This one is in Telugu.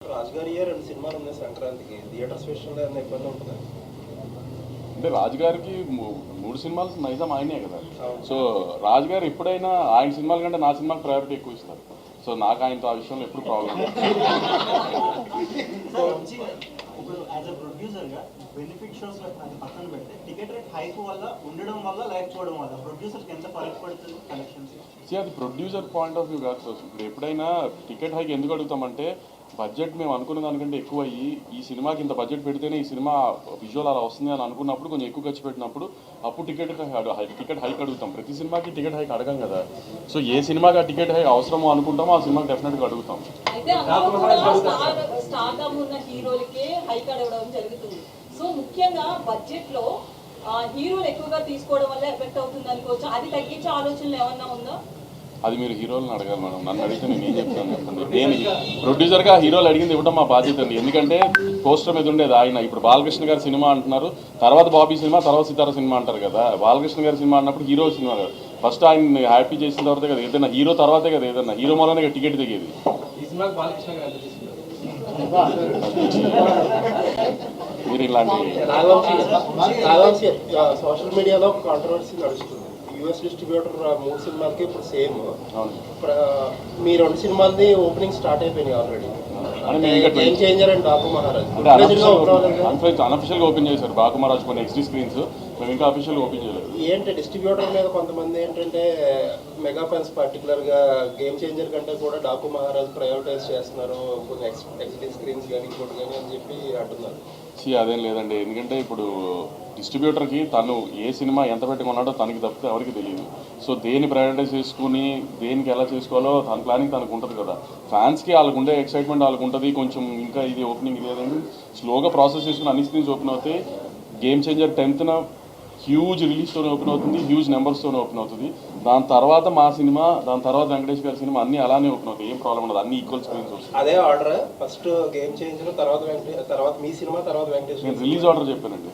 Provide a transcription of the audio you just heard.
రాజుగారి ఇయర్ 2 సినిమాలు ఉన్నాయి సంక్రాంతికి. థియేటర్స్ విషయంలో ఏమైనా ఇబ్బంది ఉంటుందా? అంటే రాజుగారికి 3 సినిమాలు నైజాం ఆయనే కదా. సో రాజుగారు ఎప్పుడైనా ఆయన సినిమాల కంటే నా సినిమాకి ప్రయారిటీ ఎక్కువ ఇస్తారు. సో నాకు ఆయనతో ఆ విషయంలో ఎప్పుడు ప్రాబ్లం ఇప్పుడు యాజ్ అ ప్రొడ్యూసర్గా బెనిఫిట్ షోస్ అది పక్కన పెడితే టికెట్ రేట్ హైక్ వల్ల ఉండడం వల్ల లేకపోవడం వల్ల ప్రొడ్యూసర్కి ఎంత ఫరక్ పడుతుంది కలెక్షన్స్? అది ప్రొడ్యూసర్ పాయింట్ ఆఫ్ వ్యూ కాదు. ఇప్పుడు ఎప్పుడైనా టికెట్ హైక్ ఎందుకు అడుగుతామంటే బడ్జెట్ మేము అనుకున్న దానికంటే ఎక్కువ అయ్యి ఈ సినిమాకి ఇంత బడ్జెట్ పెడితేనే ఈ సినిమా విజువల్ అలా వస్తుంది అని అనుకున్నప్పుడు కొంచెం ఎక్కువ ఖర్చు పెట్టినప్పుడు అప్పుడు టికెట్ హైక్ అడుగుతాం. ప్రతి సినిమాకి టికెట్ హైక్ అడగం కదా. సో ఏ సినిమాకి ఆ టికెట్ హైక్ అవసరమో అనుకుంటామో ఆ సినిమాకి డెఫినెట్గా అడుగుతాం. సో ముఖ్యంగా బడ్జెట్ లో హీరోలు ఎక్కువగా తీసుకోవడం వల్ల ఎఫెక్ట్ అవుతుంది అనుకోవచ్చు. అది తగ్గించే ఆలోచనలు ఏమన్నా ఉందా? అది మీరు హీరోలను అడగాలి మేడం. నన్ను అడిగితే నేను ఏం చెప్తాను చెప్పండి. నేను ప్రొడ్యూసర్గా హీరోలు అడిగింది ఇవ్వడం మా బాధ్యత అండి. ఎందుకంటే పోస్టర్ మీద ఉండేది ఆయన. ఇప్పుడు బాలకృష్ణ గారి సినిమా అంటున్నారు, తర్వాత బాబీ సినిమా, తర్వాత సితారా సినిమా అంటారు కదా. బాలకృష్ణ గారి సినిమా అన్నప్పుడు హీరో సినిమా కదా. ఫస్ట్ ఆయన హ్యాపీ చేసిన తర్వాతే కదా ఏదైనా హీరో తర్వాతే కదా ఏదన్నా హీరో మూలనే టికెట్ దిగేది. మీరు ఇలాంటి సోషల్ మీడియాలో కాంట్రవర్సీ నడుస్తుంది. యూఎస్ డిస్ట్రిబ్యూటర్ 3 సినిమాలకి ఇప్పుడు సేమ్. మీ 2 సినిమాలది ఓపెనింగ్ స్టార్ట్ అయిపోయినాయి already. Game changer and Daaku Maharaaj అనఫిషియల్గా ఓపెన్ చేశారు. బాకు మహారాజ్ కొన్ని ఎక్స్ట్రీ స్క్రీన్స్, మేము ఇంకా అఫీషియల్గా ఓపెన్ చేయలేదు. ఏంటి డిస్ట్రిబ్యూటర్ మీద కొంతమంది ఏంటంటే మెగా ఫ్యాన్స్ పర్టికులర్గా గేమ్ చేంజర్ కంటే కూడా డాకు మహారాజ్ ప్రయారిటైజ్ చేస్తున్నారు, కొన్ని ఎక్స్ట్రీ స్క్రీన్స్ కానీ ఇంకోటి కానీ అని చెప్పి అంటున్నారు. అదేం లేదండి. ఎందుకంటే ఇప్పుడు డిస్ట్రిబ్యూటర్కి తను ఏ సినిమా ఎంత పెట్టుకున్నాడో తనకి తప్పితే ఎవరికి తెలియదు. సో దేన్ని ప్రయారిటైజ్ చేసుకుని దేనికి ఎలా చేసుకోవాలో తన ప్లానింగ్ తనకు ఉంటుంది కదా. ఫ్యాన్స్కి వాళ్ళకు ఉండే ఎక్సైట్మెంట్ వాళ్ళకు ఉంటుంది. కొంచెం ఇంకా ఇది ఓపెనింగ్ ఇది ఏదండి స్లోగా ప్రాసెస్ చేసుకుని అన్ని స్క్రీన్స్ ఓపెన్ అవుతాయి. గేమ్ చేంజర్ 10th హ్యూజ్ రిలీజ్తోనే ఓపెన్ అవుతుంది, హ్యూజ్ నెంబర్స్తోనే ఓపెన్ అవుతుంది. దాని తర్వాత మా సినిమా, దాని తర్వాత వెంకటేష్ గారి సినిమా అన్నీ అలానే ఓపెన్ అవుతాయి. ఏం ప్రాబ్లం ఉండదు, అన్ని ఈక్వల్ స్క్రీన్స్ వస్తాయి. అదే ఆర్డర్ ఫస్ట్ గేమ్ చేంజర్, తర్వాత మీ సినిమా, తర్వాత వెంకటేష్. నేను రిలీజ్ ఆర్డర్ చెప్పానండి.